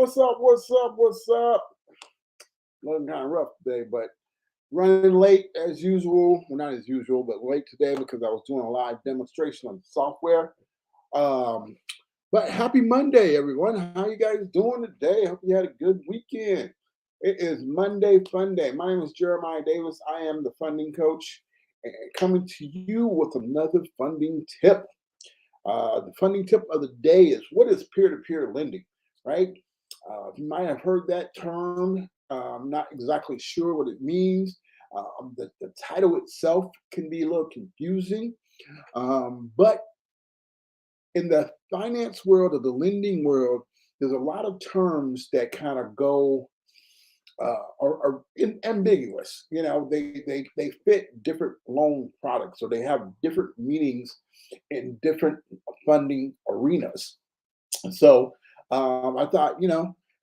What's up? What's up? What's up? Looking kind of rough today, but running late as usual. Well, not as usual, but late today because I was doing a live demonstration on software. Um, but happy Monday, everyone. How you guys doing today? Hope you had a good weekend. It is Monday Fun Day. My name is Jeremiah Davis. I am the funding coach and coming to you with another funding tip. The funding tip of the day is what is peer-to-peer lending, right? You might have heard that term. I'm not exactly sure what it means. The title itself can be a little confusing, but in the finance world or the lending world, there's a lot of terms that kind of go ambiguous. You know, they fit different loan products, or they have different meanings in different funding arenas. So I thought,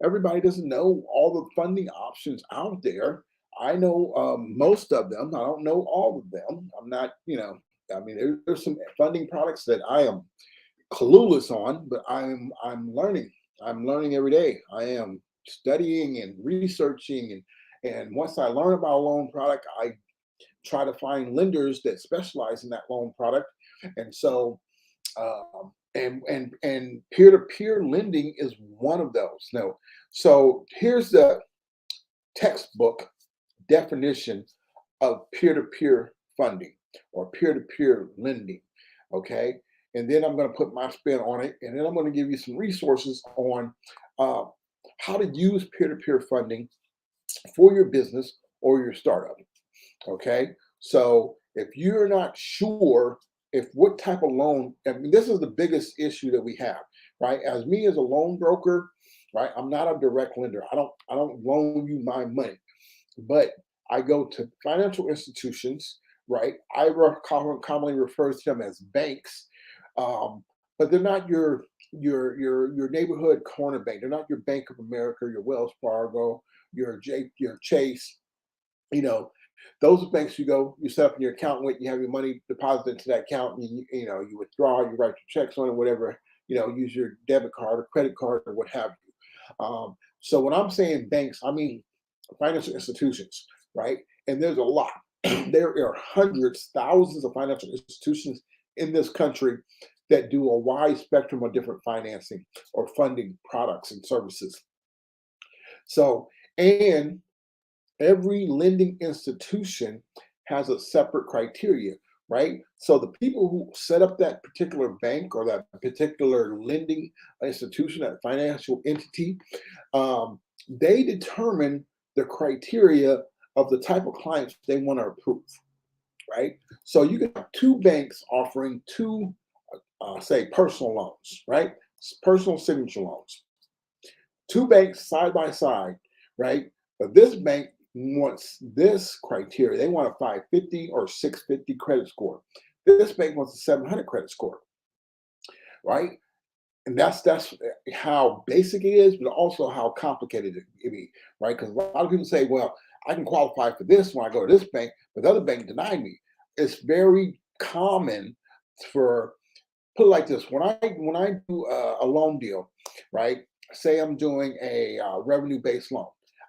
everybody doesn't know all the funding options out there. I know most of them. I don't know all of them. I'm not, I mean, there's some funding products that I am clueless on, but I'm learning. I'm learning every day. I am studying and researching, and once I learn about a loan product, I try to find lenders that specialize in that loan product, and so and peer-to-peer lending is one of those. Now, so here's the textbook definition of peer-to-peer funding or peer-to-peer lending. Okay, and then I'm going to put my spin on it, and then I'm going to give you some resources on uh, how to use peer-to-peer funding for your business or your startup. Okay, so if you're not sure if what type of loan, I mean, this is the biggest issue that we have, right? As me as a loan broker, right? I'm not a direct lender. I don't loan you my money, but I go to financial institutions, right? Commonly refer to them as banks, but they're not your neighborhood corner bank. They're not your Bank of America, your Wells Fargo, your Chase. You know, those are banks you go, you set up in your account with, you have your money deposited into that account, and you withdraw, you write your checks on it, whatever, use your debit card or credit card or what have you. So when I'm saying banks, I mean financial institutions, right? And there's a lot. There are hundreds, thousands of financial institutions in this country that do a wide spectrum of different financing or funding products and services. So, and every lending institution has a separate criteria, right? So the people who set up that particular bank or that particular lending institution, that financial entity, they determine the criteria of the type of clients they want to approve, right? So you can have two banks offering two, say, personal loans, right? Personal signature loans. Two banks side by side, right? But this bank wants this criteria. They want a 550 or 650 credit score. This bank wants a 700 credit score, right? And that's how basic it is, but also how complicated it can be, right? Because a lot of people say, well, I can qualify for this when I go to this bank, but the other bank denied me. It's very common for, put it like this: when I do a loan deal, right? Say I'm doing a revenue-based loan.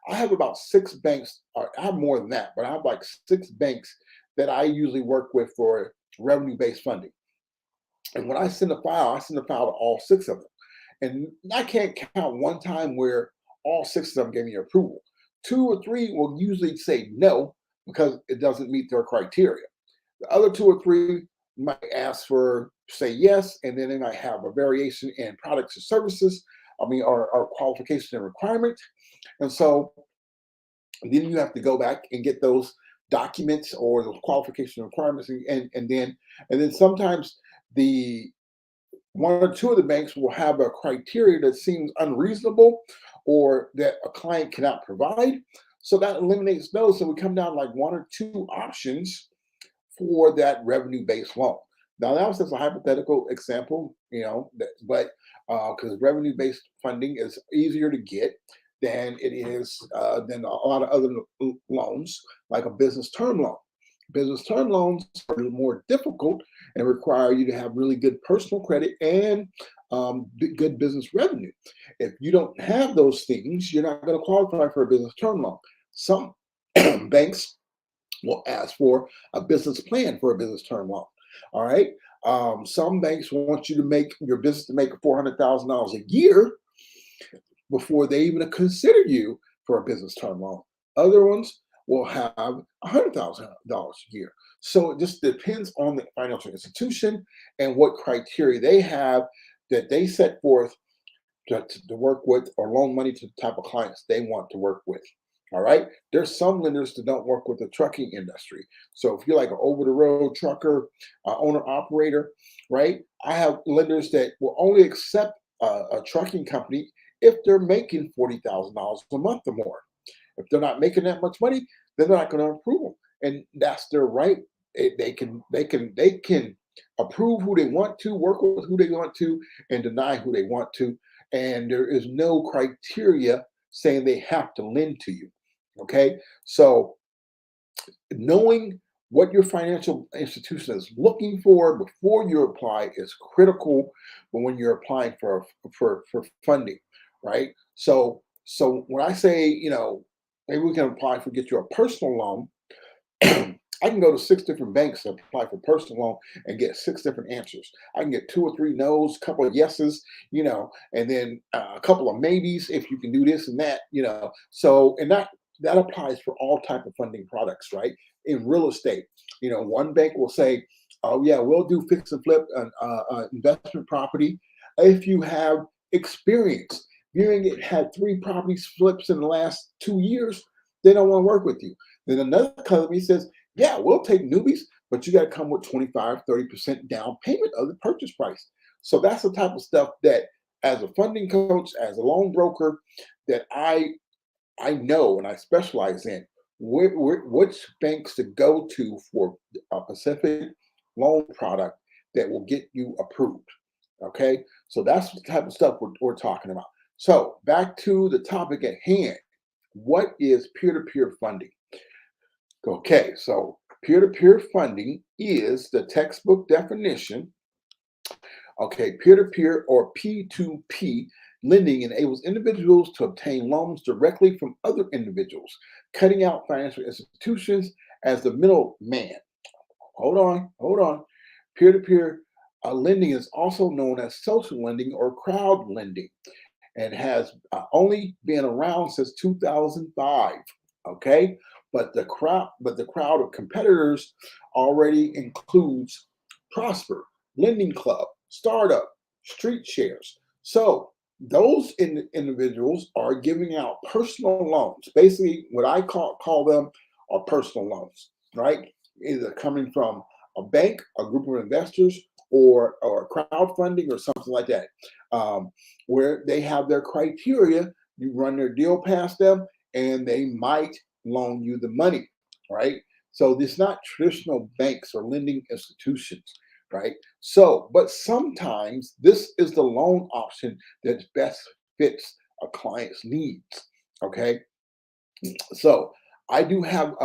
I have about six banks, or I have more than that, but I have like six banks that I usually work with for revenue-based funding. And when I send a file to all six of them. And I can't count one time where all six of them gave me approval. Two or three will usually say no because it doesn't meet their criteria. The other two or three might ask for, say yes, and then they might have a variation in products or services, or qualification and requirement. And so then you have to go back and get those documents or those qualification requirements, and then sometimes the one or two of the banks will have a criteria that seems unreasonable or that a client cannot provide. So that eliminates those. So we come down to like one or two options for that revenue-based loan. Now that was just a hypothetical example, but because revenue-based funding is easier to get than it is than a lot of other loans, like a business term loan. Business term loans are more difficult and require you to have really good personal credit and good business revenue. If you don't have those things, you're not going to qualify for a business term loan. Some banks will ask for a business plan for a business term loan. All right. Some banks want you to make your business to make $400,000 a year before they even consider you for a business term loan. Other ones will have $100,000 a year. So it just depends on the financial institution and what criteria they have that they set forth to work with or loan money to the type of clients they want to work with. All right. There's some lenders that don't work with the trucking industry. So if you're like an over the road trucker, owner operator, right? I have lenders that will only accept a trucking company if they're making $40,000 a month or more. If they're not making that much money, then they're not going to approve them, and that's their right. They can approve who they want to, work with who they want to, and deny who they want to. And there is no criteria saying they have to lend to you. Okay, so knowing what your financial institution is looking for before you apply is critical when you're applying for funding, right? So when I say, maybe we can apply for get you a personal loan, I can go to 6 different banks and apply for personal loan and get 6 different answers. I can get 2 or 3 no's, a couple of yeses, and then a couple of maybes if you can do this and that. So, and that applies for all type of funding products, right? In real estate, one bank will say, "Oh yeah, we'll do fix and flip an investment property if you have experience." If you ain't had 3 property flips in the last 2 years, they don't want to work with you. Then another company says, "Yeah, we'll take newbies, but you got to come with 25, 30% down payment of the purchase price." So that's the type of stuff that, as a funding coach, as a loan broker, that I know and I specialize in which banks to go to for a specific loan product that will get you approved. Okay, so that's the type of stuff we're talking about. So back to the topic at hand. What is peer-to-peer funding? Okay, so peer-to-peer funding is the textbook definition. Okay, peer-to-peer or P2P lending enables individuals to obtain loans directly from other individuals, cutting out financial institutions as the middleman. Hold on. Peer-to-peer lending is also known as social lending or crowd lending and has only been around since 2005. Okay, but the crowd of competitors already includes Prosper, Lending Club, Startup, Street Shares. So those individuals are giving out personal loans. Basically, what I call them are personal loans, right? Either coming from a bank, a group of investors, or crowdfunding or something like that, where they have their criteria. You run their deal past them, and they might loan you the money, right? So it's not traditional banks or lending institutions, right? So, but sometimes this is the loan option that best fits a client's needs. Okay, so I do have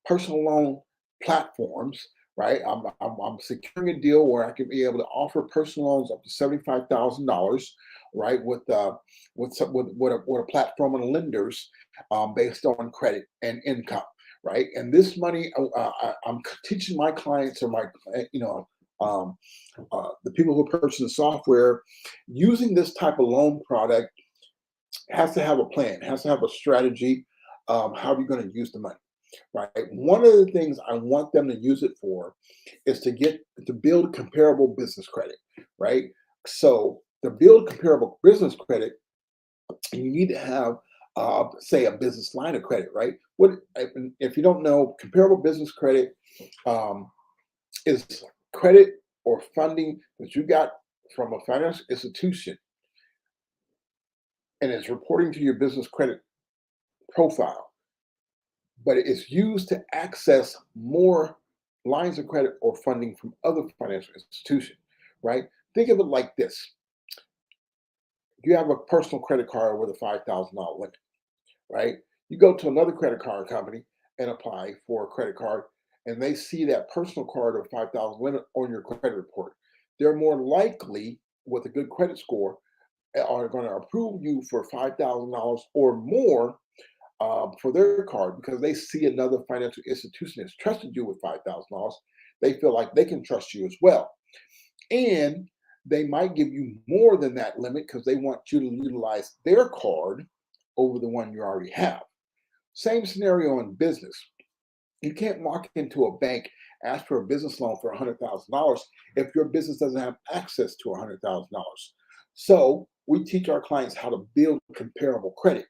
personal loan platforms, right? I'm securing a deal where I can be able to offer personal loans up to $75,000, right? With a platform of lenders based on credit and income, right? And this money, I'm teaching my clients or my, the people who purchase the software using this type of loan product has to have a plan, has to have a strategy. How are you going to use the money? Right. One of the things I want them to use it for is to build comparable business credit. Right. So to build comparable business credit, you need to have, say, a business line of credit. Right. What if you don't know, comparable business credit is credit or funding that you got from a financial institution, and it's reporting to your business credit profile, but it is used to access more lines of credit or funding from other financial institutions, right? Think of it like this. You have a personal credit card with a $5,000 limit, right? You go to another credit card company and apply for a credit card, and they see that personal card of 5,000 limit on your credit report. They're more likely, with a good credit score are going to approve you for $5,000 or more for their card because they see another financial institution has trusted you with $5,000. They feel like they can trust you as well. And they might give you more than that limit because they want you to utilize their card over the one you already have. Same scenario in business. You can't walk into a bank, ask for a business loan for $100,000 if your business doesn't have access to $100,000. So we teach our clients how to build comparable credit.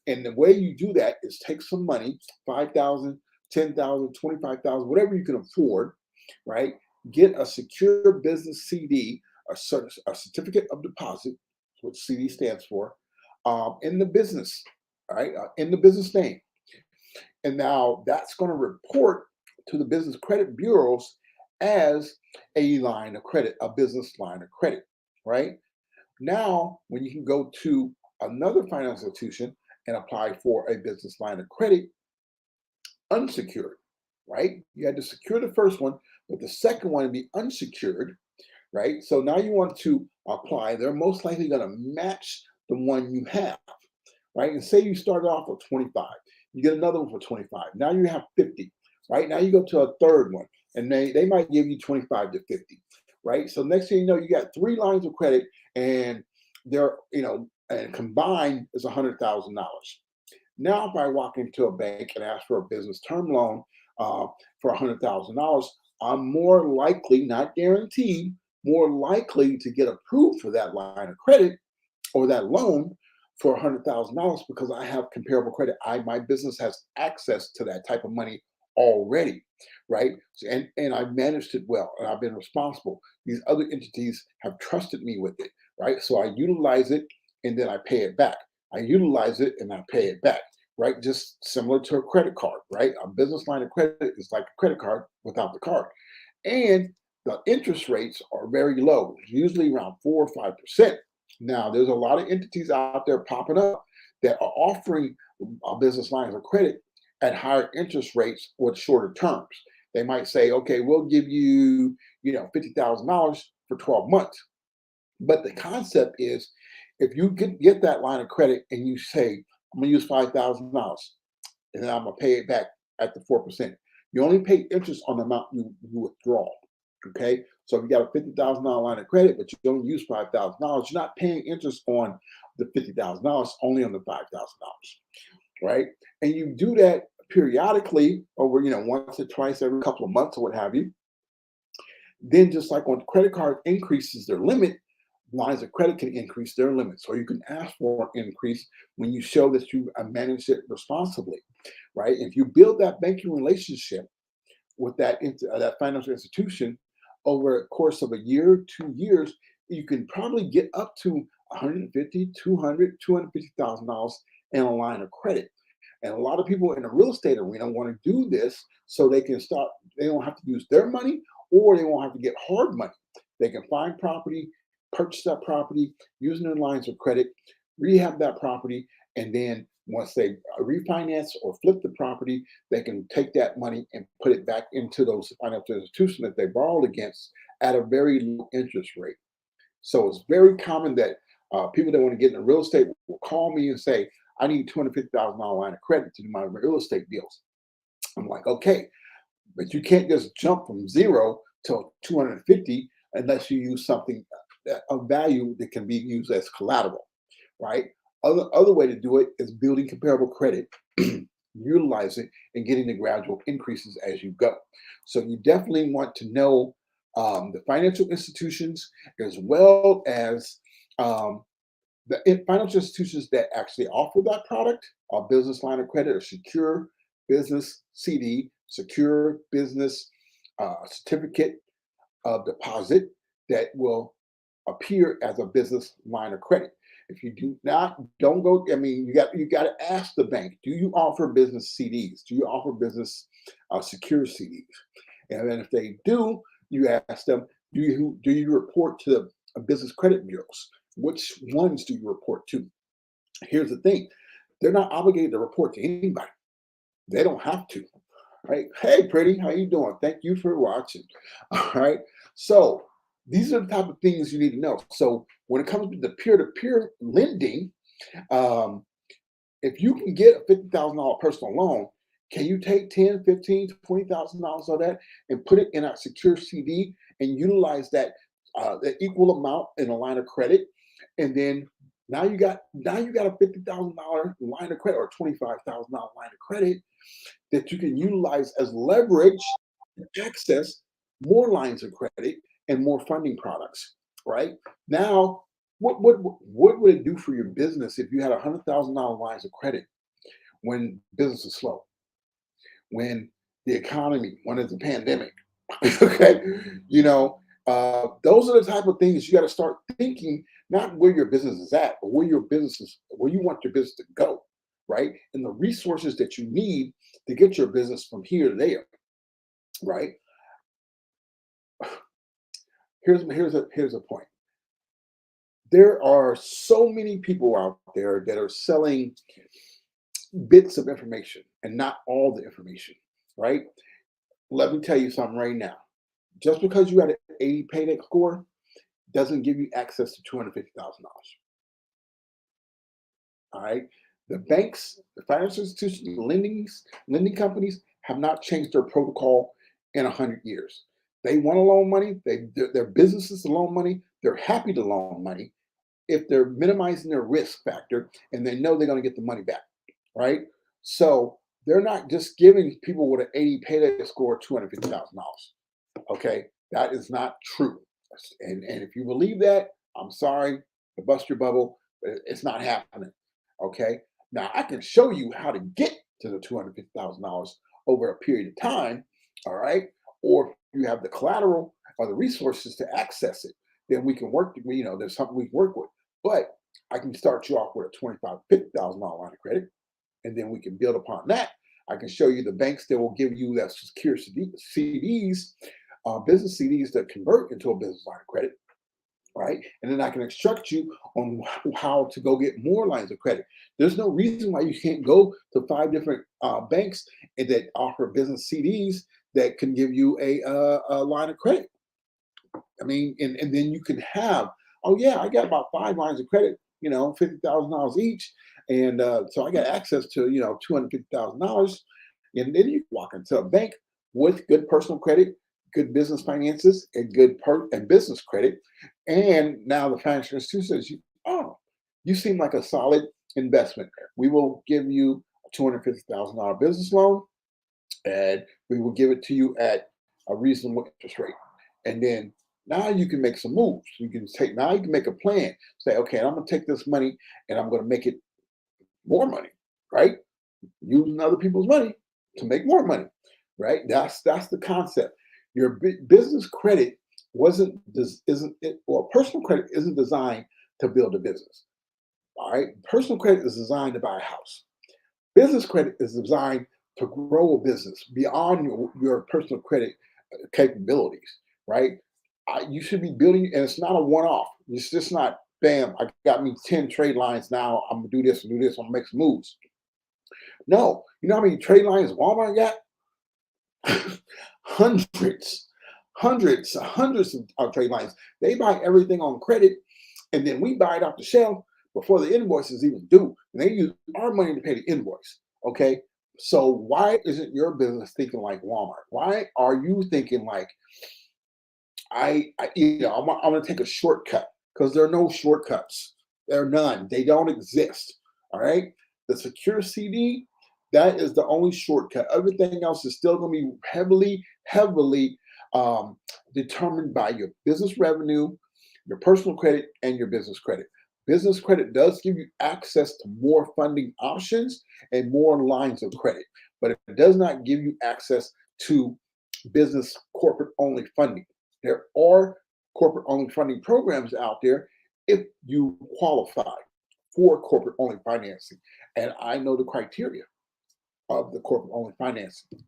And the way you do that is take some money, 5,000, 10,000, 25,000, whatever you can afford, right? Get a secure business CD, a certificate of deposit, what CD stands for, in the business, right? In the business name. And now that's going to report to the business credit bureaus as a line of credit, a business line of credit, right? Now, when you can go to another financial institution and apply for a business line of credit unsecured, right? You had to secure the first one, but the second one would be unsecured, right? So now you want to apply. They're most likely going to match the one you have, right? And say you started off with 25, you get another one for 25. Now you have 50, right? Now you go to a third one, and they might give you 25 to 50, right? So next thing you know, you got 3 lines of credit, and they're and combined is $100,000. Now, if I walk into a bank and ask for a business term loan for $100,000, I'm more likely, not guaranteed, more likely to get approved for that line of credit or that loan for $100,000 because I have comparable credit. My business has access to that type of money already, right? And I've managed it well, and I've been responsible. These other entities have trusted me with it, right? So I utilize it, and then I pay it back. I utilize it, and I pay it back, right? Just similar to a credit card, right? A business line of credit is like a credit card without the card. And the interest rates are very low, usually around 4 or 5%. Now, there's a lot of entities out there popping up that are offering business lines of credit at higher interest rates with shorter terms. They might say, okay, we'll give you, $50,000 for 12 months. But the concept is if you get that line of credit and you say, I'm going to use $5,000 and then I'm going to pay it back at the 4%. You only pay interest on the amount you withdraw. Okay. So if you got a $50,000 line of credit, but you don't use $5,000, you're not paying interest on the $50,000, only on the $5,000. Right. And you do that periodically over, once or twice every couple of months or what have you. Then just like when credit card increases their limit, lines of credit can increase their limits, or you can ask for an increase when you show that you manage it responsibly, right? If you build that banking relationship with that financial institution over a course of a year, 2 years, you can probably get up to $150,000, $200,000, $250,000 in a line of credit. And a lot of people in the real estate arena want to do this so they can start. They don't have to use their money, or they won't have to get hard money. They can find property, purchase that property using their lines of credit, rehab that property, and then once they refinance or flip the property, they can take that money and put it back into those financial institutions that they borrowed against at a very low interest rate. So it's very common that people that want to get into real estate will call me and say, I need $250,000 line of credit to do my real estate deals. I'm like, okay, but you can't just jump from 0 to 250 unless you use something of value that can be used as collateral, right? Other way to do it is building comparable credit, utilize it, and getting the gradual increases as you go. So you definitely want to know the financial institutions as well as the financial institutions that actually offer that product, a business line of credit, or secure business CD, secure business certificate of deposit that will appear as a business line of credit. If you do not, don't go. I mean, you got to ask the bank: do you offer business CDs? Do you offer business secure CDs? And then if they do, you ask them: do you report to the business credit bureaus? Which ones do you report to? Here's the thing: they're not obligated to report to anybody. They don't have to. Right? Hey, pretty, how you doing? Thank you for watching. All right. So These are the type of things you need to know. So when it comes to the peer-to-peer lending, um, if you can get a $50,000 personal loan, can you take 10, 15, $20,000 of that and put it in a secure CD and utilize that equal amount in a line of credit? And then now you got a $50,000 line of credit or $25,000 line of credit that you can utilize as leverage to access more lines of credit and more funding products, right? Now, what would it do for your business if you had $100,000 lines of credit when business is slow, when the economy, when it's a pandemic? Okay, you know, those are the type of things you got to start thinking, not where your business is at, but where you want your business to go, right? And the resources that you need to get your business from here to there, right? Here's a point. There are so many people out there that are selling bits of information and not all the information, right? Let me tell you something right now. Just because you had an 80 payday score doesn't give you access to $250,000. All right. The banks, the financial institutions, lending companies have not changed their protocol in 100 years. They want to loan money. Their businesses to loan money. They're happy to loan money if they're minimizing their risk factor and they know they're going to get the money back, right? So they're not just giving people with an 80 payday score $250,000. Okay, that is not true. And if you believe that, I'm sorry to bust your bubble, but it's not happening. Okay, now I can show you how to get to the $250,000 over a period of time. All right, or if you have the collateral or the resources to access it, then we can work. There's something we can work with. But I can start you off with a $25,000, $50,000 line of credit, and then we can build upon that. I can show you the banks that will give you that secure CDs, business CDs that convert into a business line of credit, right? And then I can instruct you on how to go get more lines of credit. There's no reason why you can't go to 5 different banks that offer business CDs that can give you a line of credit. I mean, and then you can have, oh yeah, I got about 5 lines of credit, $50,000 each, and so I got access to $250,000, and then you can walk into a bank with good personal credit, good business finances, and good and business credit, and now the financial institution says, oh, you seem like a solid investment. We will give you a $250,000 business loan, and we will give it to you at a reasonable interest rate. And then now you can make some moves. Now you can make a plan. Say, okay, I'm gonna take this money and I'm gonna make it more money, right? Using other people's money to make more money, right? That's the concept. Your business credit isn't it, or personal credit isn't designed to build a business. All right, personal credit is designed to buy a house. Business credit is designed to grow a business beyond your personal credit capabilities, right? You should be building, and it's not a one-off. It's just not, bam, I got me 10 trade lines now. I'm gonna do this and do this. I'm gonna make some moves. No, you know how many trade lines Walmart got? hundreds, hundreds of trade lines. They buy everything on credit, and then we buy it off the shelf before the invoice is even due. And they use our money to pay the invoice. Okay. So why isn't your business thinking like Walmart? Why are you thinking like I'm going to take a shortcut? Because there are no shortcuts. There are none. They don't exist. All right. The secure CD, that is the only shortcut. Everything else is still going to be heavily determined by your business revenue, your personal credit, and your business credit. Business credit does give you access to more funding options and more lines of credit, but it does not give you access to business corporate only funding. There are corporate only funding programs out there if you qualify for corporate only financing. And I know the criteria of the corporate only financing.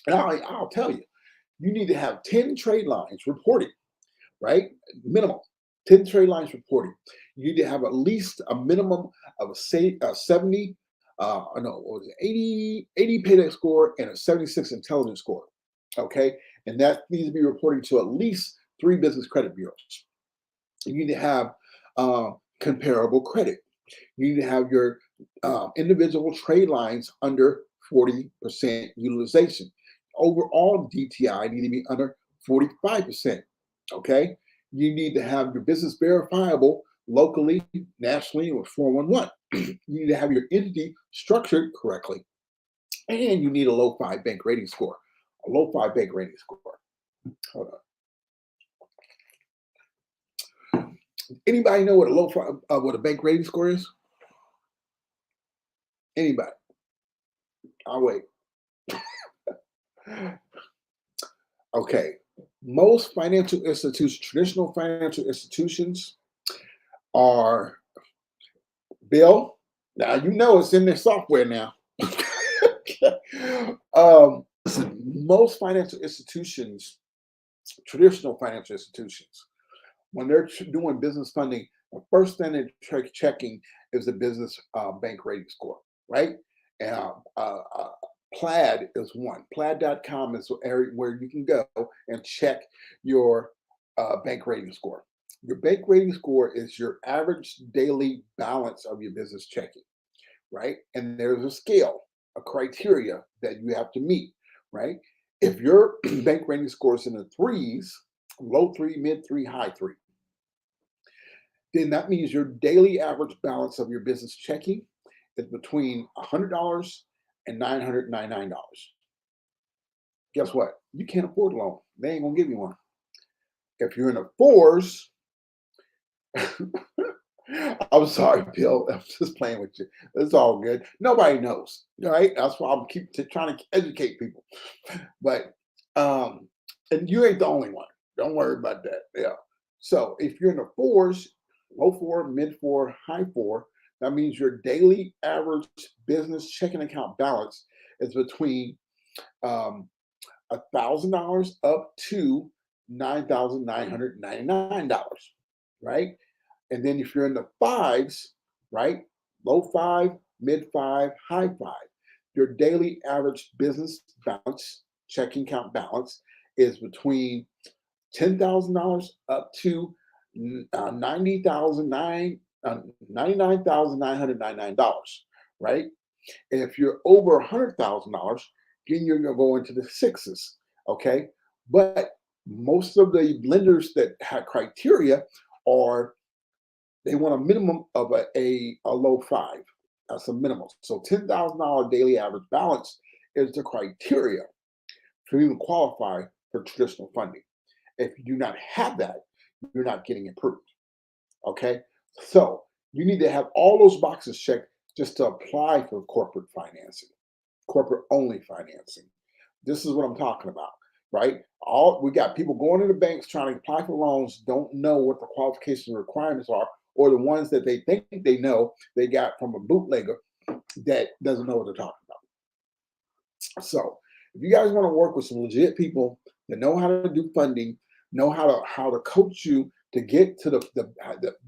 And I'll tell you, you need to have 10 trade lines reporting, right? Minimum 10 trade lines reporting. You need to have at least a minimum of a 70, no, what was it, 80 payday score and a 76 intelligence score. Okay. And that needs to be reporting to at least 3 business credit bureaus. You need to have comparable credit. You need to have your individual trade lines under 40% utilization. Overall DTI need to be under 45%. Okay. You need to have your business verifiable locally, nationally, with 411. You need to have your entity structured correctly. And you need a low 5 bank rating score. A low 5 bank rating score. Hold on. Anybody know what a low 5, what a bank rating score is? Anybody? I'll wait. Okay. Most financial institutions, traditional financial institutions, are Bill. Now you know it's in their software now. Listen, most financial institutions, traditional financial institutions, when they're doing business funding, the first thing they're checking is the business bank rating score, right? And Plaid is one. Plaid.com is where you can go and check your bank rating score. Your bank rating score is your average daily balance of your business checking, right? And there's a scale, a criteria that you have to meet, right? If your bank rating score is in the threes, low 3, mid 3, high 3, then that means your daily average balance of your business checking is between $100 and $999. Guess what? You can't afford a loan. They ain't gonna give you one. If you're in the fours, I'm sorry, Bill. I'm just playing with you. It's all good. Nobody knows, right? That's why I'm trying to educate people. But and you ain't the only one. Don't worry about that. Yeah. So if you're in the fours, low 4, mid 4, high 4, that means your daily average business checking account balance is between $1,000 up to $9,999, right? And then if you're in the fives, right, low 5, mid 5, high 5, your daily average business balance, checking account balance, is between $10,000 up to $99,999, right? And if you're over $100,000, then you're going to go into the sixes, okay? But most of the lenders that have criteria are, they want a minimum of a low 5. That's a minimum. So $10,000 daily average balance is the criteria for you to qualify for traditional funding. If you do not have that, you're not getting approved. Okay? So you need to have all those boxes checked just to apply for corporate financing, corporate only financing. This is what I'm talking about, right? We got people going to the banks trying to apply for loans, don't know what the qualification requirements are, or the ones that they think they know they got from a bootlegger that doesn't know what they're talking about. So if you guys want to work with some legit people that know how to do funding, know how to coach you to get to the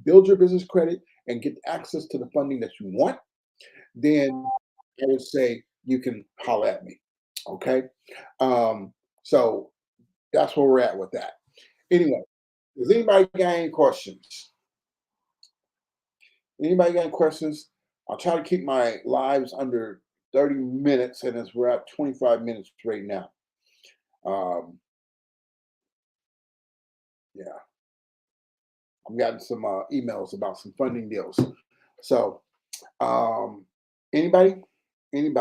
build your business credit and get access to the funding that you want, then I would say you can holler at me. Okay. So that's where we're at with that. Anyway, does anybody got any questions? Anybody got any questions? I'll try to keep my lives under 30 minutes, and as we're at 25 minutes right now. Yeah. I'm getting some emails about some funding deals. So, anybody? You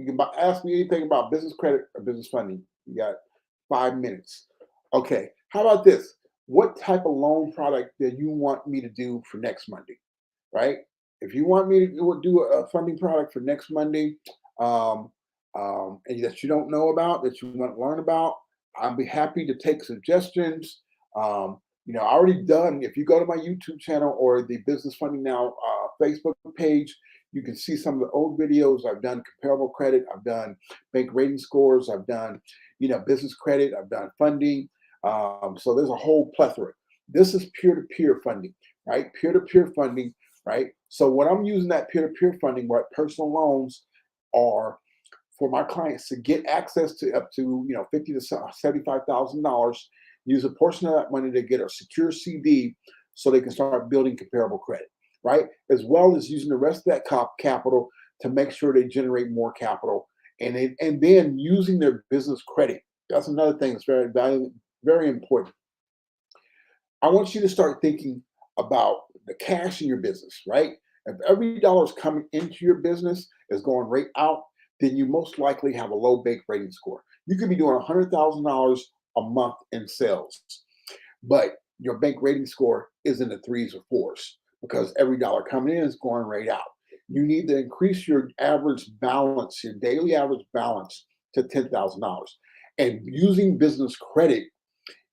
can ask me anything about business credit or business funding. You got 5 minutes. Okay. How about this? What type of loan product do you want me to do for next Monday? Right? If you want me to do a funding product for next Monday, and that you don't know about, that you want to learn about, I'll be happy to take suggestions. I already done. If you go to my YouTube channel or the Business Funding Now Facebook page, you can see some of the old videos. I've done comparable credit. I've done bank rating scores. I've done, business credit. I've done funding. So there's a whole plethora. This is peer-to-peer funding, right? Peer-to-peer funding, right? So when I'm using that peer-to-peer funding, what personal loans are for my clients to get access to up to $50,000 to $75,000 use a portion of that money to get a secure CD so they can start building comparable credit, right? As well as using the rest of that capital to make sure they generate more capital, and then using their business credit. That's another thing that's very valuable, very important. I want you to start thinking about the cash in your business, right? If every dollar is coming into your business is going right out, then you most likely have a low bank rating score. You could be doing $100,000 a month in sales, but your bank rating score is in the threes or fours because every dollar coming in is going right out. You need to increase your average balance, your daily average balance to $10,000. And using business credit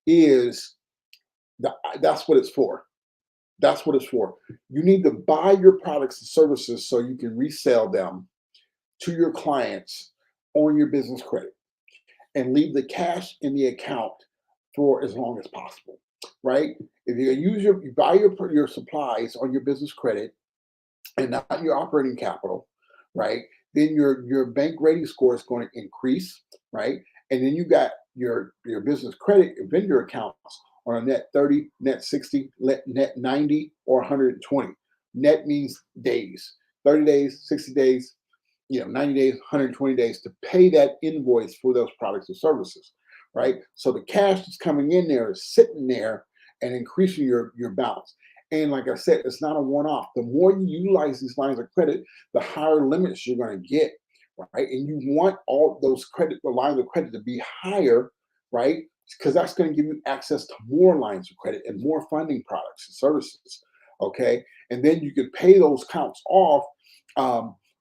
is that's what it's for. That's what it's for. You need to buy your products and services so you can resell them to your clients on your business credit and leave the cash in the account for as long as possible, right? If you buy your supplies on your business credit and not your operating capital, right? Then your bank rating score is going to increase, right? And then you got your business credit vendor accounts on a net 30, net 60, net 90, or 120. Net means days, 30 days, 60 days, 90 days, 120 days to pay that invoice for those products and services, right? So the cash that's coming in there is sitting there and increasing your balance. And like I said, it's not a one-off. The more you utilize these lines of credit, the higher limits you're going to get, right? And you want all those lines of credit to be higher, right? Because that's going to give you access to more lines of credit and more funding products and services, okay? And then you can pay those accounts off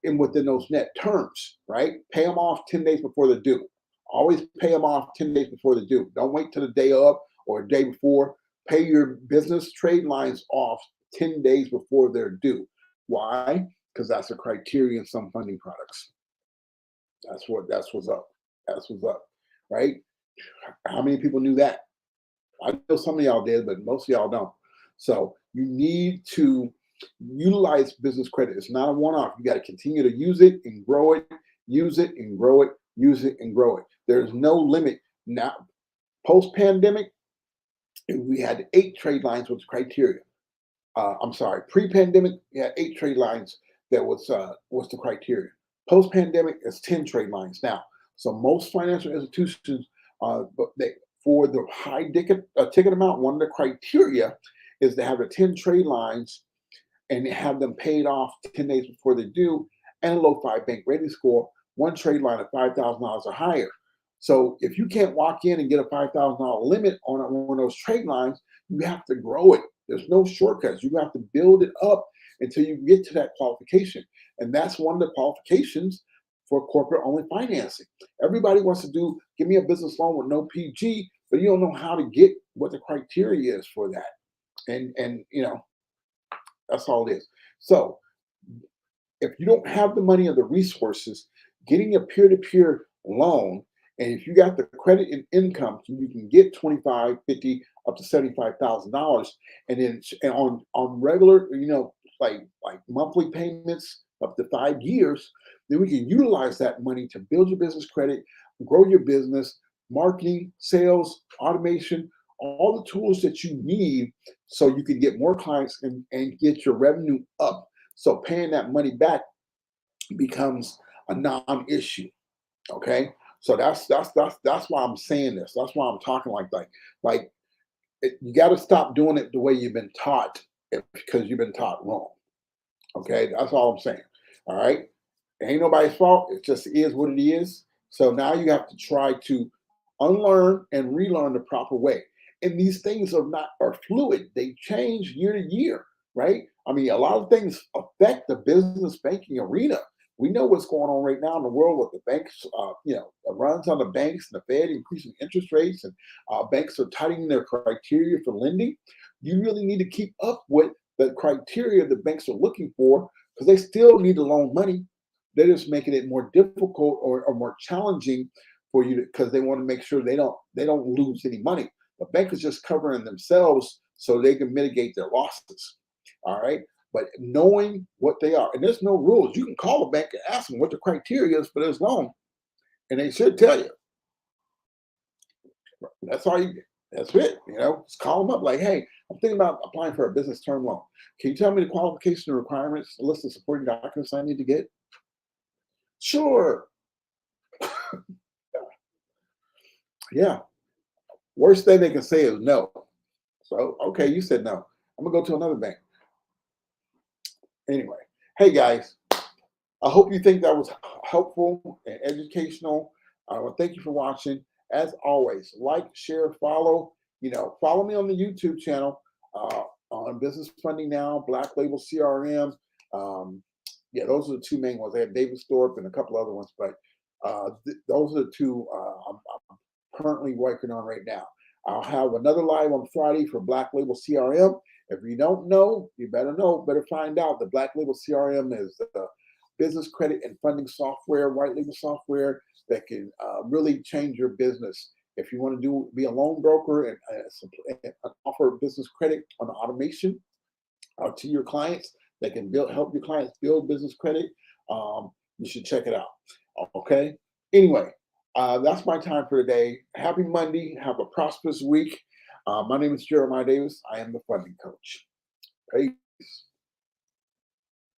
within those net terms, right? Pay them off 10 days before they're due. Always pay them off 10 days before they're due. Don't wait till the day of or a day before. Pay your business trade lines off 10 days before they're due. Why? Because that's a criteria in some funding products. That's what's up. That's what's up, right? How many people knew that? I know some of y'all did, but most of y'all don't. So you need to utilize business credit. It's not a one-off. You got to continue to use it and grow it, use it and grow it, use it and grow it. There's no limit. Now, post-pandemic, we had 8 trade lines with criteria. I'm sorry, pre-pandemic, we had 8 trade lines that was the criteria. Post-pandemic, it's 10 trade lines now. So most financial institutions, for the high ticket amount, one of the criteria is to have the 10 trade lines and have them paid off 10 days before they due, and a low 5 bank rating score, one trade line of $5,000 or higher. So if you can't walk in and get a $5,000 limit on one of those trade lines, you have to grow it. There's no shortcuts. You have to build it up until you get to that qualification. And that's one of the qualifications for corporate-only financing. Everybody wants to give me a business loan with no PG, but you don't know how to get what the criteria is for that. And that's all it is. So if you don't have the money or the resources, getting a peer-to-peer loan, and if you got the credit and income, you can get $25, $50, up to $75,000, and then on regular, like monthly payments up to 5 years, then we can utilize that money to build your business credit, grow your business, marketing, sales, automation, all the tools that you need so you can get more clients and get your revenue up. So paying that money back becomes a non-issue. Okay. So that's why I'm saying this. That's why I'm talking you got to stop doing it the way you've been taught, because you've been taught wrong. Okay, that's all I'm saying. All right, it ain't nobody's fault. It just is what it is. So now you have to try to unlearn and relearn the proper way. And these things are fluid. They change year to year, right? I mean, a lot of things affect the business banking arena. We know what's going on right now in the world with the banks, runs on the banks and the Fed increasing interest rates, and banks are tightening their criteria for lending. You really need to keep up with the criteria the banks are looking for, because they still need to loan money. They're just making it more difficult or more challenging for you because they want to make sure they don't lose any money. The bank is just covering themselves so they can mitigate their losses. All right. But knowing what they are, and there's no rules. You can call the bank and ask them what the criteria is for this loan, and they should tell you. That's all you get. That's it. Just call them up like, hey, I'm thinking about applying for a business term loan. Can you tell me the qualification and requirements, a list of supporting documents I need to get? Sure. Yeah. Worst thing they can say is no. So, okay, you said no. I'm gonna go to another bank. Anyway, hey guys, I hope you think that was helpful and educational. Well, thank you for watching. As always, like, share, follow. Follow me on the YouTube channel on Business Funding Now, Black Label CRM. Um, yeah, those are the two main ones. I have David Thorpe and a couple other ones, but those are the two I'm currently working on right now. I'll have another live on Friday for Black Label CRM. If you don't know, you better know, better find out. The Black Label CRM is business credit and funding software, white label software that can really change your business. If you want to be a loan broker and offer business credit on automation to your clients that can help your clients build business credit, you should check it out. Okay. Anyway, that's my time for today. Happy Monday. Have a prosperous week. My name is Jeremiah Davis. I am the funding coach. Peace.